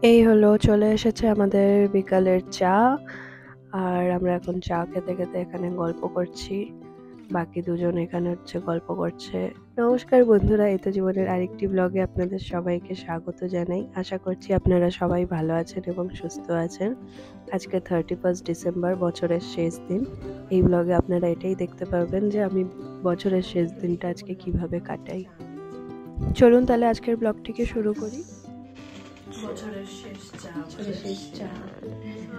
এই হলো চলে এসেছে আমাদের বিকালের চা। আর আমরা এখন চা খেতে খেতে এখানে গল্প করছি। বাকি দুজন এখানে গল্প করছে। নমস্কার বন্ধুরা, এই তো জীবনের আরেকটি ব্লগে আপনাদের সবাইকে স্বাগত জানাই। আশা করছি আপনারা সবাই ভালো আছেন এবং সুস্থ আছেন। আজকে 31 ডিসেম্বর, বছরের শেষ দিন। এই ব্লগে আপনারা এটাই দেখতে পারবেন যে আমি বছরের শেষ দিনটা আজকে কিভাবে কাটাই। চলুন তাহলে আজকের ব্লগটিকে শুরু করি। বছরের শেষ চা।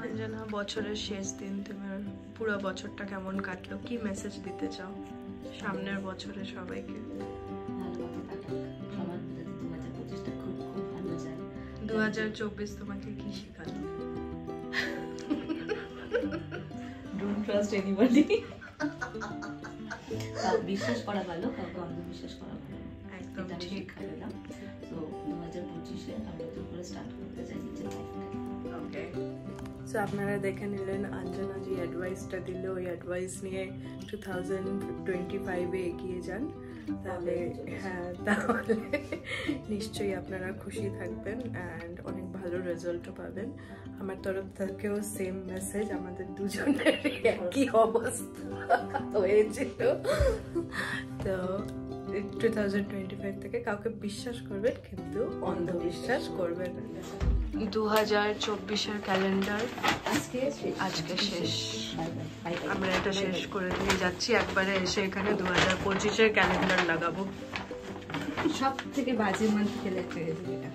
অঞ্জনা, বছরের শেষ দিন, তোমার পুরো বছরটা কেমন কাটলো? কি মেসেজ দিতে চাও সামনের বছরে সবাইকে? 2024 তোমাকে কি শেখালো? Don't trust anybody. বিশ্বাস করা ভালো, কাউকে অন্ধবিশ্বাস করা ভালো। একদম ঠিক। তো 2025-এ আমরা তো পুরো স্টার্ট করতে চাই নিজের লাইফটাকে। ওকে, সো আপনারা দেখে নিলেন অঞ্জনা যে অ্যাডভাইসটা দিল, ওই অ্যাডভাইস নিয়ে 2025-এ এগিয়ে যান। তাহলে তাহলে নিশ্চয়ই আপনারা খুশি থাকবেন অ্যান্ড অনেক ভালো রেজাল্টও পাবেন। আমার তরফ থেকেও সেম মেসেজ, আমাদের দুজনের একই অবস্থা হয়েছিল। তো 2025 থেকে কাউকে বিশ্বাস করবেন, কিন্তু অন্ধবিশ্বাস করবেন না। 2024-এর ক্যালেন্ডার আজকে শেষ। আমরা এটা শেষ করে দিয়ে যাচ্ছি, একবারে এসে এখানে 2025-এর ক্যালেন্ডার লাগাবো। সব থেকে বাজে মান্থ খেলে এটা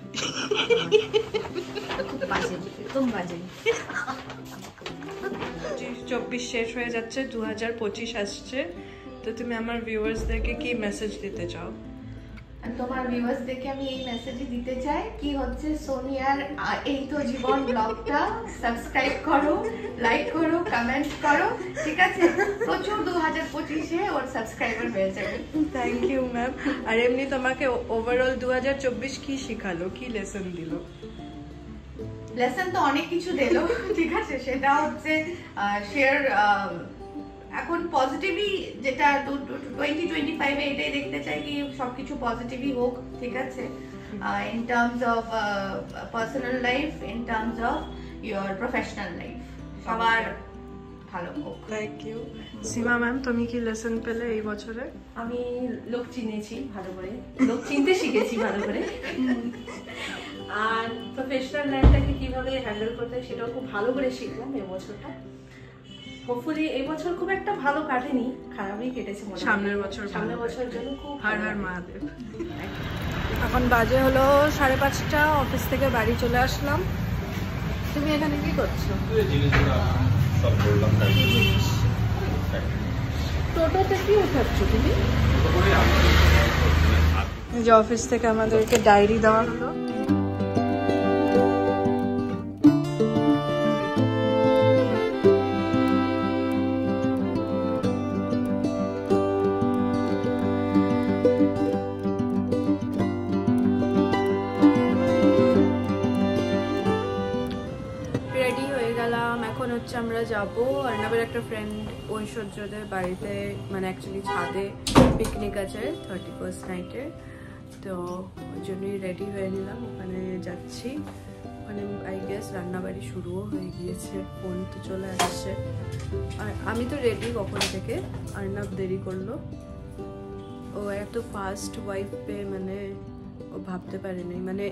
খুব বাজে, একদম বাজে। 24 শেষ হয়ে যাচ্ছে, 2025 আসছে। তো তুমি আমার ভিউয়ার্সদেরকে কি মেসেজ দিতে চাও? তোমার ভিউয়ার্সদেরকে আমি এই মেসেজই দিতে চাই কি হচ্ছে, সোনিয়ার এই তো জীবন ব্লগটা সাবস্ক্রাইব করো, লাইক করো, কমেন্ট করো, ঠিক আছে? প্রচুর 2025-এ ওর সাবস্ক্রাইবার হয়ে যাবে। Thank you ma'am. আর এমনি তোমাকে ওভারঅল 2024 কি শেখালো, কি লেসন দিল? লেসন তো অনেক কিছু দিল, ঠিক আছে? সেটা হচ্ছে শেয়ার, এখন পজিটিভই, যেটা 2025-এ এটাই দেখতে চাই কি সবকিছু পজিটিভই হোক, ঠিক আছে? In terms of personal life, in terms of your professional life, সবার ভালো হোক। Thank you. সীমা ম্যাম, তুমি কি লেসন পেলে এই বছরে? আমি লোক চিনেছি ভালো করে, লোক চিনতে শিখেছি ভালো করে, আর প্রফেশনাল লাইফটাকে কিভাবে হ্যান্ডেল করতে সেটাও খুব ভালো করে শিখলাম এই বছরটা। হোপফুলি এই বছর খুব একটা ভালো কাটেনি, খারাপই কেটেছে। সামনের বছর জন্য খুব হর হর মহাদেব। এখন বাজে হলো 5:30, অফিস থেকে বাড়ি চলে আসলাম। তুমি এখানে কি করছো? টোটোতে কি উঠাচ্ছ তুমি? যে অফিস থেকে আমাদেরকে ডায়েরি দেওয়া হলো। রেডি হয়ে গেলাম, এখন আমরা যাবো অর্ণবের একটা ফ্রেন্ড ঐশ্বর্যদের বাড়িতে, মানে অ্যাকচুয়ালি ছাদে পিকনিক আছে 31st নাইটে। তো ওই জন্যই রেডি হয়ে নিলাম, ওখানে যাচ্ছি। ওখানে আই গেস রান্নাবাড়ি শুরুও হয়ে গিয়েছে, ফোন তো চলে আসছে। আর আমি তো রেডি কখন থেকে, অর্ণব দেরি করলো। ও এত ফাস্ট ওয়াইফ পেয়ে, মানে ও ভাবতে পারেনি। মানে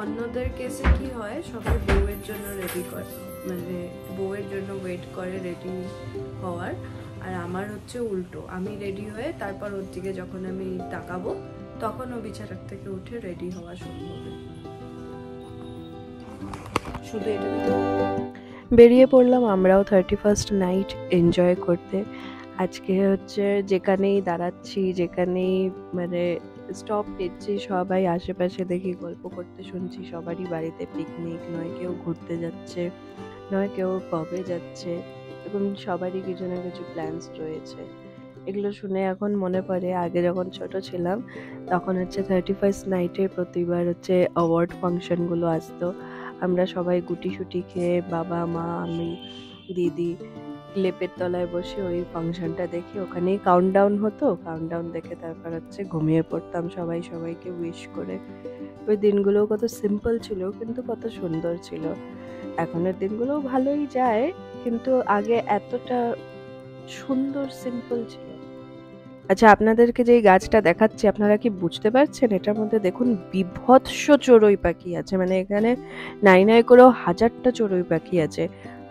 অন্যদের কেসে কি হয়, সবাই বউয়ের জন্য রেডি করে, মানে বউয়ের জন্য ওয়েট করে রেডি হওয়ার। আর আমার হচ্ছে উল্টো, আমি রেডি হয়ে তারপর ওর দিকে যখন আমি তাকাবো তখন ও বিছানার থেকে উঠে রেডি হওয়া শুরু হবে। শুধু এটা বেরিয়ে পড়লাম আমরাও 31st নাইট এনজয় করতে। আজকে যেখানেই দাঁড়াচ্ছি, যেখানেই মানে স্টপ নিচ্ছি, সবাই আশেপাশে দেখি গল্প করতে শুনছি। সবারই বাড়িতে পিকনিক, নয় কেউ ঘুরতে যাচ্ছে, নয় কেউ পবে যাচ্ছে, এবং সবারই কিছু না কিছু প্ল্যানস রয়েছে। এগুলো শুনে এখন মনে পড়ে আগে যখন ছোট ছিলাম, তখন 31st নাইটে প্রতিবার অ্যাওয়ার্ড ফাংশনগুলো আসতো। আমরা সবাই গুটি সুটি খেয়ে, বাবা মা আমি দিদি লেপের তলায় বসে ওই ফাংশনটা দেখি। ওখানেই কাউন্টডাউন হতো, কাউন্টডাউন দেখে তারপর ঘুমিয়ে পড়তাম, সবাই সবাইকে উইশ করে। ওই দিনগুলো কত সিম্পল ছিল কিন্তু কত সুন্দর ছিল। এখনের দিনগুলো ভালোই যায়, কিন্তু আগে এতটা সুন্দর সিম্পল ছিল। আচ্ছা, আপনাদেরকে যে এই গাছটা দেখাচ্ছি আপনারা কি বুঝতে পারছেন? এটার মধ্যে দেখুন বিভৎস চড়ুই পাখি আছে, মানে এখানে নাই নাই করেও 1000টা চড়ুই পাখি আছে।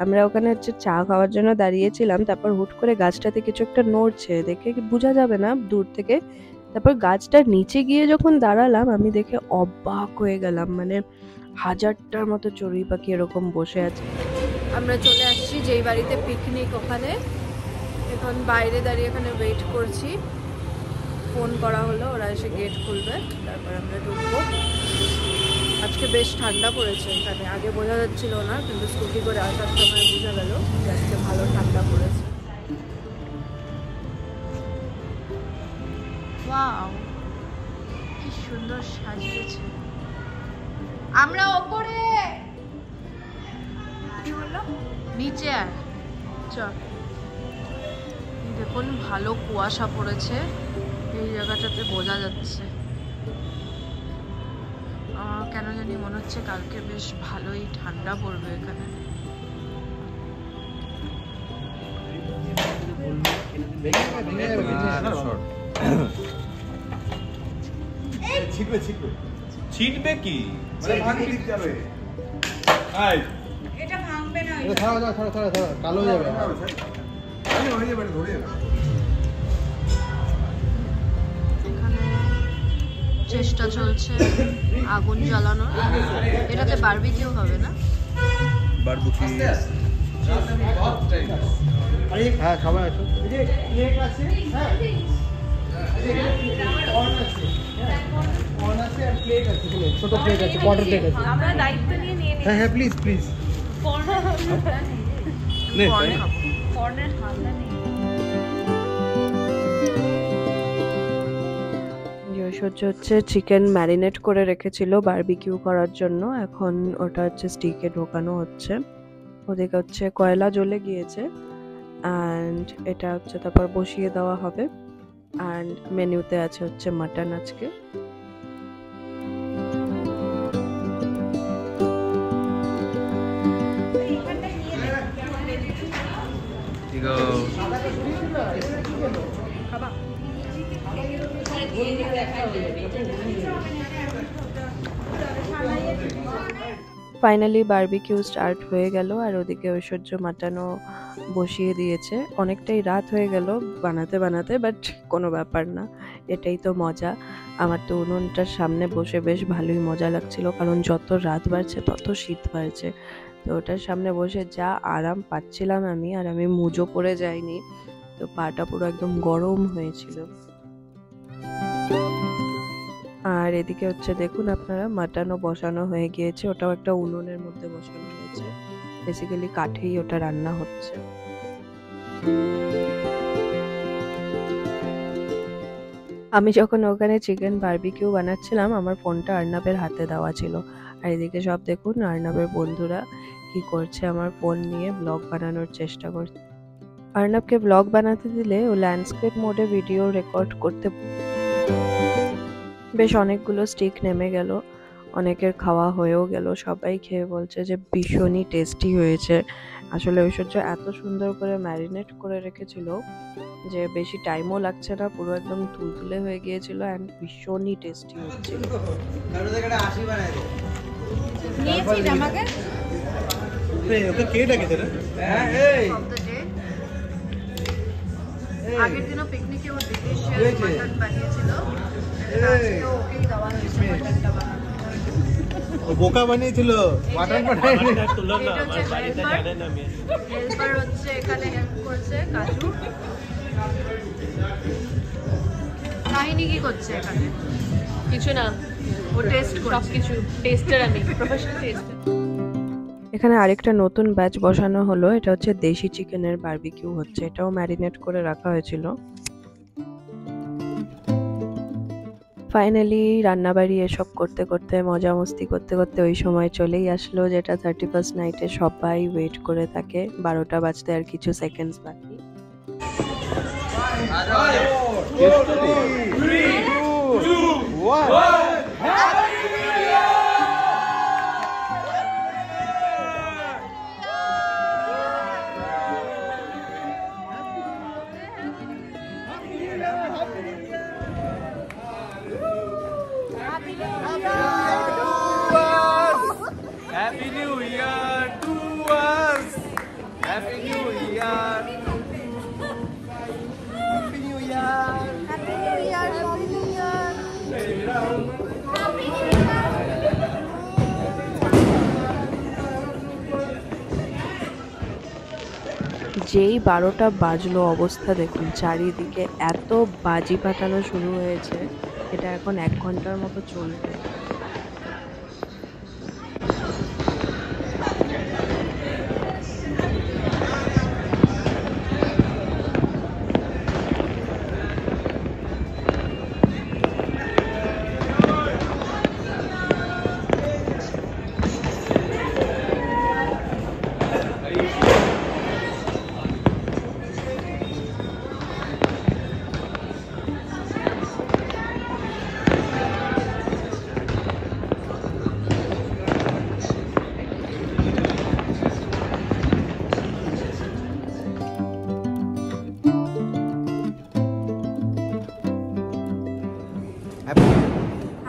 আমরা ওখানে হচ্ছে চা খাওয়ার জন্য দাঁড়িয়েছিলাম, তারপর হুট করে গাছটাতে কিছু একটা নড়ছে, দেখে বোঝা যাবে না দূর থেকে। তারপর গাছটার নিচে গিয়ে যখন দাঁড়ালাম আমি দেখে অবাক হয়ে গেলাম, মানে 1000টার মতো চড়ুই পাখি এরকম বসে আছে। আমরা চলে আসছি যেই বাড়িতে পিকনিক, ওখানে এখন বাইরে দাঁড়িয়ে এখানে ওয়েট করছি। ফোন করা হলো, ওরা এসে গেট খুলবে, তারপর আমরা ঢুকবো। আজকে বেশ ঠান্ডা পড়েছে এখানে, আগে বোঝা যাচ্ছিল না, কিন্তু স্কুটি করে আসার সময় বোঝা গেল যে আজকে ভালো ঠান্ডা পড়েছে। ওয়াও, কি সুন্দর সাজিয়েছে। আমরা ওপরে, কি বললো নিচে আয়, চল। দেখুন ভালো কুয়াশা পড়েছে, এই জায়গাটাতে বোঝা যাচ্ছে। কেন জানি মনে হচ্ছে কালকে বেশ ভালোই ঠান্ডা পড়বে এখানে। ছিটবে কি? এটা ভাঙবে না, কালো যাবে। এখানে চেষ্টা চলছে আগুন জ্বালানোর। এটাতে বারবিকিউ হবে না? বারবিকিউ, হ্যাঁ খাবার আছে। ছোট প্লেট আছে, কোয়ার্টার প্লেট আছে। আমরা দায়িত্ব নিয়ে নিয়ে নিই। হ্যাঁ হ্যাঁ প্লিজ প্লিজ। কর্নার হালকা নেই। ঐশ্বর্য হচ্ছে চিকেন ম্যারিনেট করে রেখেছিল বারবিকিউ করার জন্য, এখন ওটা হচ্ছে স্টিকে ঢোকানো হচ্ছে। ওদিকে হচ্ছে কয়লা জ্বলে গিয়েছে, অ্যান্ড এটা হচ্ছে তারপর বসিয়ে দেওয়া হবে। অ্যান্ড মেনুতে আছে হচ্ছে মাটন আজকে। ফাইনালি বারবিকিউ স্টার্ট হয়ে গেল, আর ওদিকে ঐশ্বর্য মাটনও বসিয়ে দিয়েছে। অনেকটাই রাত হয়ে গেল বানাতে বানাতে, বাট কোনো ব্যাপার না, এটাই তো মজা। আমার তো উনুনটার সামনে বসে বেশ ভালোই মজা লাগছিল, কারণ যত রাত বাড়ছে তত শীত বাড়ছে। তো ওটার সামনে বসে যা আরাম পাচ্ছিলাম আমি, আর আমি মুজো পরে যাইনি, তো পাটা পুরো একদম গরম হয়েছিল। আর এদিকে হচ্ছে দেখুন আপনারা মাটনও বসানো হয়ে গিয়েছে, ওটাও একটা উনুনের মধ্যে বসানো হয়েছে। বেসিক্যালি কাঠেই ওটা রান্না হচ্ছে। আমি যখন ওখানে চিকেন বারবিকিউ বানাচ্ছিলাম আমার ফোনটা আর্নাবের হাতে দেওয়া ছিল, আর এদিকে সব দেখুন আর্নাবের বন্ধুরা কি করছে, আমার ফোন নিয়ে ব্লগ বানানোর চেষ্টা করছে। আর্নাবকে ব্লগ বানাতে দিলে ও ল্যান্ডস্কেপ মোডে ভিডিও রেকর্ড করতে। বেশ অনেকগুলো স্টিক নেমে গেল, অনেকের খাওয়া হয়েও গেল, সবাই খেয়ে বলছে যে ভীষণই টেস্টি হয়েছে। আসলে ঐশ্বর্য এত সুন্দর করে ম্যারিনেট করে রেখেছিল যে বেশি টাইমও লাগছে না, পুরো একদম তুলতুলে হয়ে গিয়েছিল, অ্যান্ড ভীষণই টেস্টি হচ্ছিল। আগের দিনও পিকনিকে ও ডিলিশিয়াস মাটন বানিয়েছিল, আজকেও ওকেই দেওয়া হয়েছে মাটনটা বানানো। বোকা বানিয়েছিল, মাটন বানায়নি। হেল্পার হচ্ছে এখানে হেল্প করছে কাজু। কাহিনী কি করছে এখানে? কিছু না, ও টেস্ট করছে। সবকিছু টেস্টার, আমি প্রফেশনাল টেস্টার। এখানে আরেকটা নতুন ব্যাচ বসানো হলো, এটা হচ্ছে দেশি চিকেনের বারবিকিউ হচ্ছে, এটাও ম্যারিনেট করে রাখা হয়েছিল। ফাইনালি রান্নাবাড়ি এসব করতে করতে মজা মস্তি করতে করতে ওই সময় চলেই আসলো যেটা 31st নাইটে সবাই ওয়েট করে থাকে। 12টা বাজতে আর কিছু সেকেন্ডস বাকি। Three, two, one. Happy New Year! Happy New Year! Happy New Year, Happy New Year. যেই 12টা বাজলো অবস্থা দেখুন, চারিদিকে এত বাজি ফাটানো শুরু হয়েছে। এটা এখন 1 ঘন্টার মতো চলবে।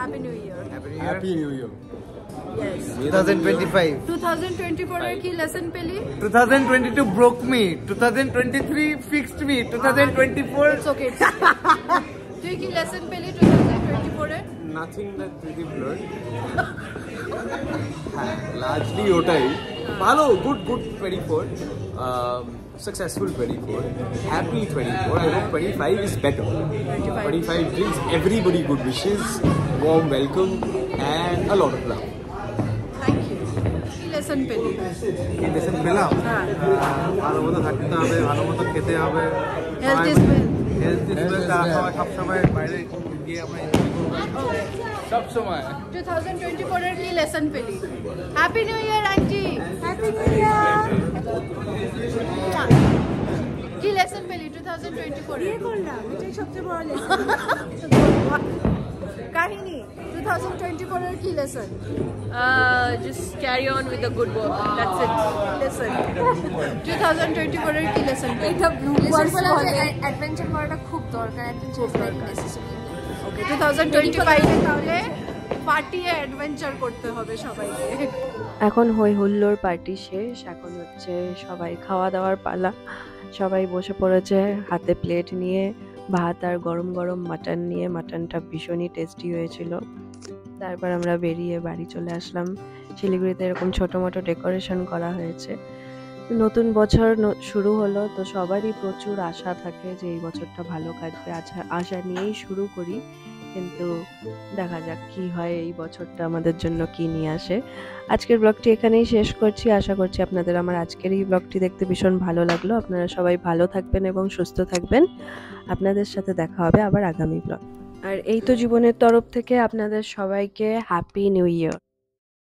Happy New Year. Happy New Year! Yes. 2025. 2024 এর কি লেসন পেলি? 2022 broke me. 2023 fixed me. 2024 It's okay. তুই কি লেসন পেলি 2024 এর? nothing that really blurred. Largely ওটাই ভালো, good 24, successful 24, happy 24. I hope 25 is better. 25 brings everybody good wishes, warm welcome and a lot of love. Thank you. কি lesson পেলি? এই দেশে পেলাম হ্যাঁ। ভালো মতো থাকতে হবে, ভালো মতো খেতে হবে, Health is wealth. Health is wealth, সবসময় বাইরে গিয়ে আমরা enjoy করবো। সব সময় 2024 এর কি লেসন পেলি? Happy new year aunty. Happy new year. কি লেসন পেলি 2024 এর? বিয়ে করলাম, এটাই সবচেয়ে বড় লেসন। কাহিনী 2024 এর কি lesson? Just carry on with the good work. That's it. Lesson 2024 এর কি লেসন? এটা ব্লু কোর্স বলে অ্যাডভেঞ্চার করাটা খুব দরকার। Adventure is very necessary. Okay 2025 এ তাহলে পার্টিয়ে অ্যাডভেঞ্চার করতে হবে সবাইকে। এখন হই হুল্লোড় পার্টি শেষ, এখন হচ্ছে সবাই খাওয়া দাওয়ার পালা। সবাই বসে পড়েছে হাতে প্লেট নিয়ে, ভাত আর গরম গরম মাটন নিয়ে। মাটনটা ভীষণই টেস্টি হয়েছিল। তারপর আমরা বেরিয়ে বাড়ি চলে আসলাম। শিলিগুড়িতে এরকম ছোটো মোটো ডেকোরেশন করা হয়েছে। নতুন বছর শুরু হলো, তো সবারই প্রচুর আশা থাকে যে এই বছরটা ভালো কাটবে। আশা নিয়েই শুরু করি, কিন্তু দেখা যাক কি হয়, এই বছরটা আমাদের জন্য কি নিয়ে আসে। আজকের ব্লগটি এখানেই শেষ করছি। আশা করছি আপনাদের আমার আজকের এই ব্লগটি দেখতে ভীষণ ভালো লাগলো। আপনারা সবাই ভালো থাকবেন এবং সুস্থ থাকবেন। আপনাদের সাথে দেখা হবে আবার আগামী ব্লগ। আর এই তো জীবনের তরফ থেকে আপনাদের সবাইকে হ্যাপি নিউ ইয়ার।